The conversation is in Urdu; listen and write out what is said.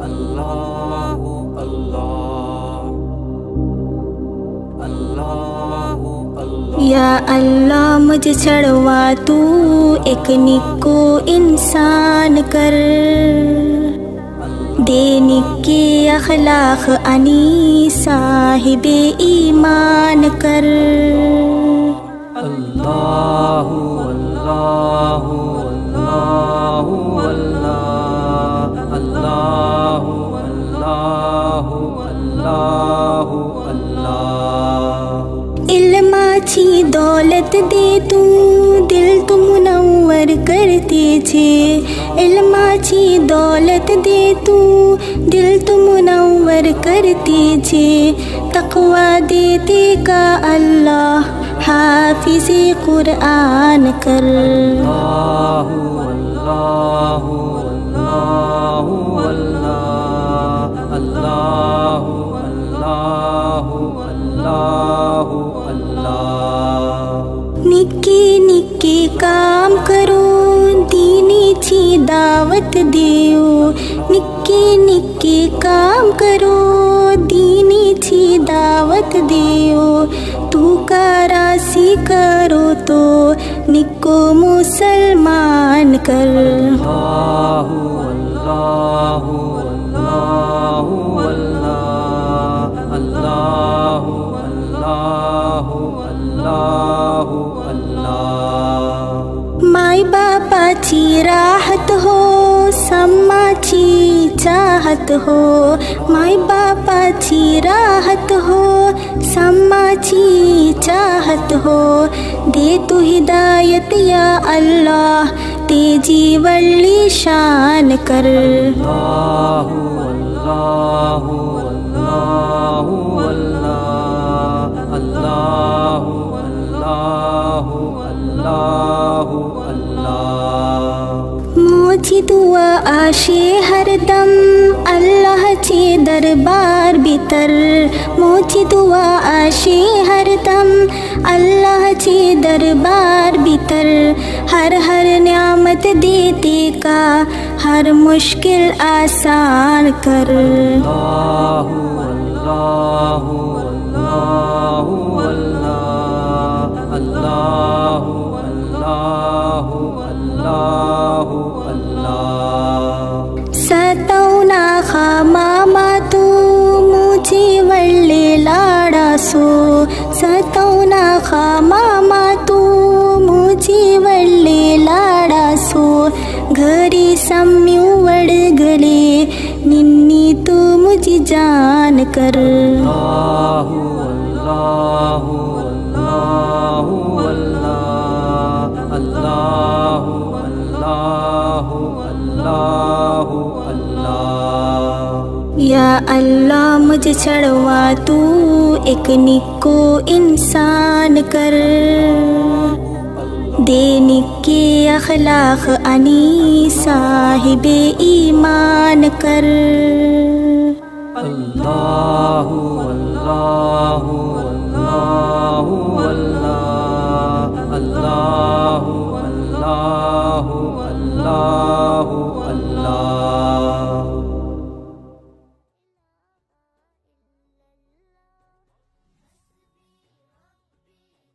اللہ اللہ اللہ اللہ یا اللہ مجھ چڑھوا تو ایک نکو انسان کر، دے نکے اخلاق انی صاحب ایمان کر۔ اللہ اللہ اللہ اللہ اللہ اللہ اللہ اللہ۔ علم اچھی دولت دے تو دل تو منور کرتے چھے، علم اچھی دولت دے تو دل تو منور کرتے چھے، تقوی دیتے کا اللہ حافظ قرآن کر۔ اللہ اللہ اللہ اللہ اللہ اللہ اللہ اللہ۔ نکے نکے کام کرو دینی چھی دعوت دیو، نکے نکے کام کرو دینی چھی دعوت دیو، تو کاراسی کرو تو نکو مسلمان کر۔ اللہ اللہ اللہ اللہ اللہ اللہ اللہ اللہ۔ مائی باپا چی راحت ہو سما چی چاہت ہو، مائی باپا چی راحت ہو سما چی چاہت ہو، دے تو ہدایت یا اللہ تیجی ولی شان کر۔ اللہ اللہ اللہ اللہ اللہ اللہ اللہ اللہ۔ موچی دعا آشے ہر دم اللہ چے دربار بتر، موچی دعا آشے ہر دم اللہ چے دربار بتر، ہر ہر نعمت دیتے کا ہر مشکل آسان کر۔ اللہ اللہ اللہ اللہ اللہ اللہ اللہ اللہ۔ ستونا خاماما تو مجھے ولی لاڑا سو، ستونا خاماما تو مجھے ولی لاڑا سو، گھری سمیو وڑ گلے ننی تو مجھے جان کر۔ اللہ اللہ اللہ اللہ اللہ اللہ اللہ اللہ۔ یا اللہ مجھ چڑھوا تو ایک نکو انسان کر، دے نکے اخلاق انی صاحب ایمان کر۔ اللہ اللہ اللہ